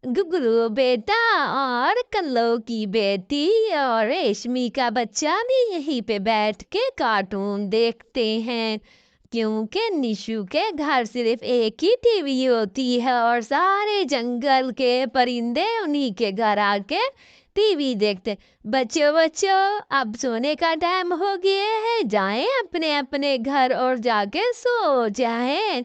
गुगलू बेटा और कल्लो की बेटी और रेशमी का बच्चा भी यहीं पे बैठ के कार्टून देखते हैं, क्योंकि निशु के घर सिर्फ एक ही टीवी होती है और सारे जंगल के परिंदे उन्हीं के घर आके टीवी देखते। बच्चों बच्चों, अब सोने का टाइम हो गया है, जाएं अपने अपने घर और जाके सो जाएं।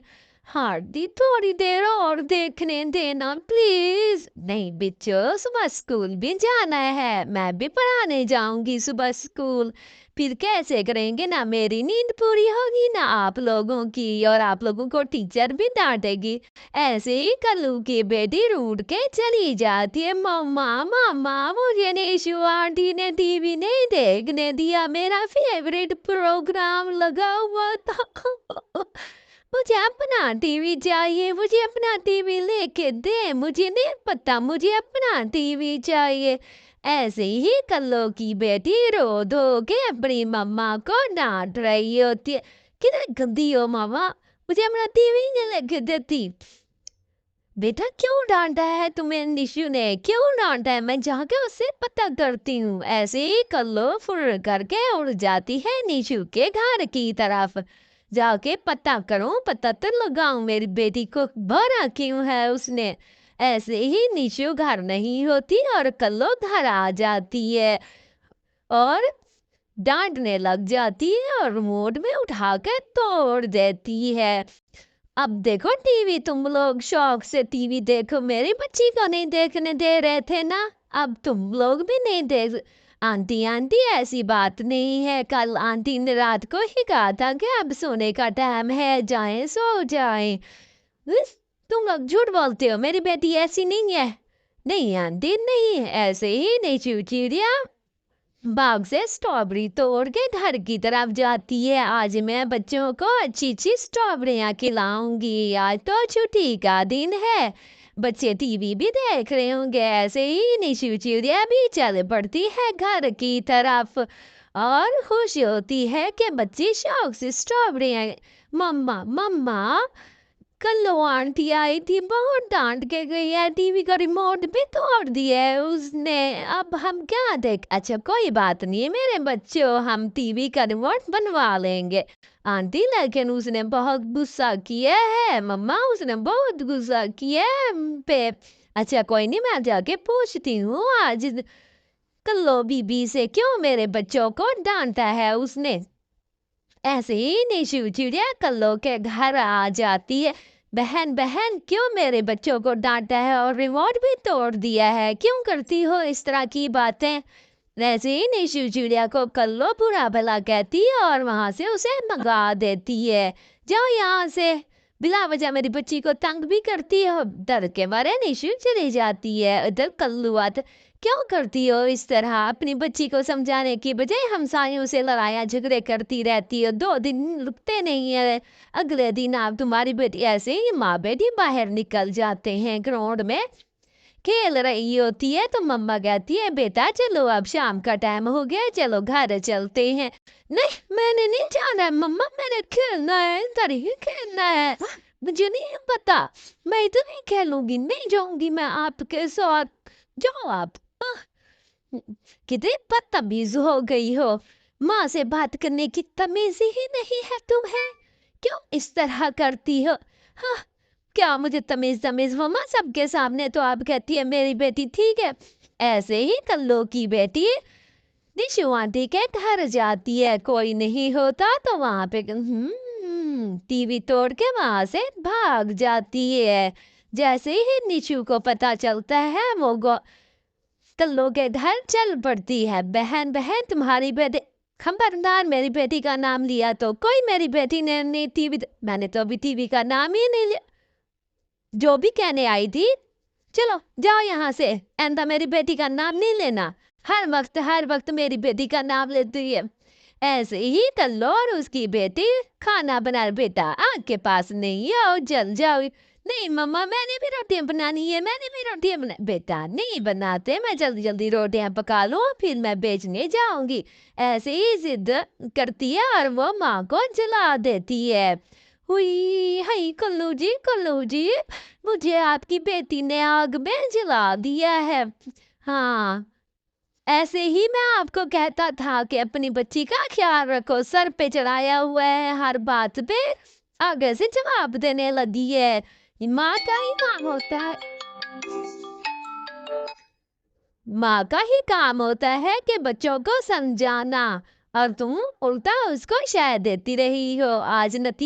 हार्दी थोड़ी देर और देखने देना प्लीज। नहीं बच्चों, सुबह स्कूल भी जाना है, मैं भी पढ़ाने जाऊंगी सुबह स्कूल। फिर कैसे करेंगे, ना मेरी नींद पूरी होगी ना आप लोगों की, और आप लोगों को टीचर भी डांटेगी। ऐसे ही कल्लू की बेटी रूठ के चली जाती है। मम्मा मम्मा, मुझे निशु आंटी ने टीवी नहीं देखने दिया, मेरा फेवरेट प्रोग्राम लगा हुआ था। मुझे अपना टीवी चाहिए, मुझे अपना टीवी लेके दे, मुझे नहीं पता, मुझे अपना टीवी चाहिए। ऐसे ही कल्लो की बेटी रो धो के अपनी मम्मा को डांट रही होती है। कितनी गंदी हो मामा, मुझे अपना टीवी नहीं लेके देती। बेटा क्यों डांटा है तुम्हें निशु ने, क्यों डांटा है, मैं जाके उससे पता करती हूँ। ऐसे ही कल्लो फुर करके उड़ जाती है निशु के घर की तरफ। जाके पता करूं, पता तो लगाऊं मेरी बेटी को भरा क्यों है उसने। ऐसे ही निशु घर नहीं होती और कल्लो घर आ जाती है और डांटने लग जाती है और रिमोट में उठाकर तोड़ देती है। अब देखो टीवी, तुम लोग शौक से टीवी देखो, मेरी बच्ची को नहीं देखने दे रहे थे ना, अब तुम लोग भी नहीं देख। आंटी आंटी, ऐसी बात नहीं है, कल आंटी ने रात को ही कहा था कि अब सोने का टाइम है, जाएं सो जाएं। तुम लोग झूठ बोलते हो, मेरी बेटी ऐसी नहीं है। नहीं आंटी नहीं, ऐसे ही नहीं, चिड़िया बाग से स्ट्रॉबेरी तोड़ के घर की तरफ जाती है। आज मैं बच्चों को अच्छी अच्छी स्ट्रॉबेरियां खिलाऊंगी, आज तो छुट्टी का दिन है, बच्चे टीवी भी देख रहे होंगे। ऐसे ही निशु चिड़िया भी चल पड़ती है घर की तरफ और खुश होती है कि बच्ची शौक से स्ट्रॉबेरियां। मम्मा मम्मा, कल लो आंटी आई थी, बहुत डांट के गई है, टीवी का रिमोट भी तोड़ दिया है उसने, अब हम क्या देख। अच्छा कोई बात नहीं है मेरे बच्चों, हम टीवी का रिमोट बनवा लेंगे। आंटी लेकिन उसने बहुत गुस्सा किया है मम्मा, उसने बहुत गुस्सा किया है हम पे। अच्छा कोई नहीं, मैं जाके पूछती हूँ आज कल्लो बीबी से, क्यों मेरे बच्चों को डांटा है उसने। ऐसे ही निशु चिड़िया कल्लो के घर आ जाती है। बहन बहन, क्यों मेरे बच्चों को डांटा है और रिमोट भी तोड़ दिया है, क्यों करती हो इस तरह की बातें। वैसे ही निशु चिड़िया को कल्लो बुरा भला कहती है और वहां से उसे भगा देती है। जाओ यहाँ से, बिला वजह मेरी बच्ची को तंग भी करती हो। डर के मारे निशु चली जाती है। उधर कल्लू आता, क्यों करती हो इस तरह, अपनी बच्ची को समझाने की बजाय हमसायों से लड़ाइयाँ झगड़े करती रहती हो, 2 दिन रुकते नहीं है। अगले दिन आप तुम्हारी बेटी ऐसे ही माँ बेटी बाहर निकल जाते हैं, ग्राउंड में खेल रही होती है, तो मम्मा कहती है बेटा चलो अब शाम का टाइम हो गया, चलो घर चलते हैं। नहीं मैंने नहीं जाना है मम्मा, मैंने खेलना है, इधर ही खेलना है, मुझे नहीं पता, मैं इधर नहीं खेलूंगी, नहीं जाऊंगी मैं आपके साथ, जाओ आप। कितनी बदतमीज हो गई हो, माँ से बात करने की तमीज ही नहीं है तुम्हें, क्यों इस तरह करती हो। हाँ, क्या मुझे तमीज तमीज मम्मा, सबके सामने तो आप कहती है मेरी बेटी ठीक है। ऐसे ही कल्लो की बेटी निशु आंटी के घर जाती है, कोई नहीं होता तो वहां पे टीवी तोड़ के वहां से भाग जाती है। जैसे ही निशु को पता चलता है वो कल्लो के घर चल पड़ती है। बहन बहन, तुम्हारी बेटी खबरदार, मेरी बेटी का नाम लिया तो कोई मेरी बेटी ने नहीं टीवी, मैंने तो अभी टीवी का नाम ही नहीं लिया, जो भी कहने आई थी। चलो जाओ यहाँ से, एंदा मेरी बेटी का नाम नहीं लेना, हर वक्त मेरी बेटी का नाम लेती है। ऐसे ही कल्लो और उसकी बेटी खाना बना, बेटा आग के पास नहीं आओ, जल जाओ। नहीं मम्मा, मैंने भी रोटियां बनानी है, मैंने भी रोटियां बना, बेटा नहीं बनाते, मैं जल्दी जल्दी रोटियां पका लूं फिर मैं बेचने जाऊंगी। ऐसे ही जिद करती है और वो माँ को जला देती है। हुई, हाय कल्लू जी, मुझे आपकी बेटी ने आग में जला दिया है। हाँ, ऐसे ही मैं आपको कहता था कि अपनी बच्ची का ख्याल रखो, सर पे चढ़ाया हुआ है, हर बात पे आगे से जवाब देने लगी है। माँ का ही काम होता है, माँ का ही काम होता है कि बच्चों को समझाना, और तुम उल्टा उसको शह देती रही हो। आज नतीजा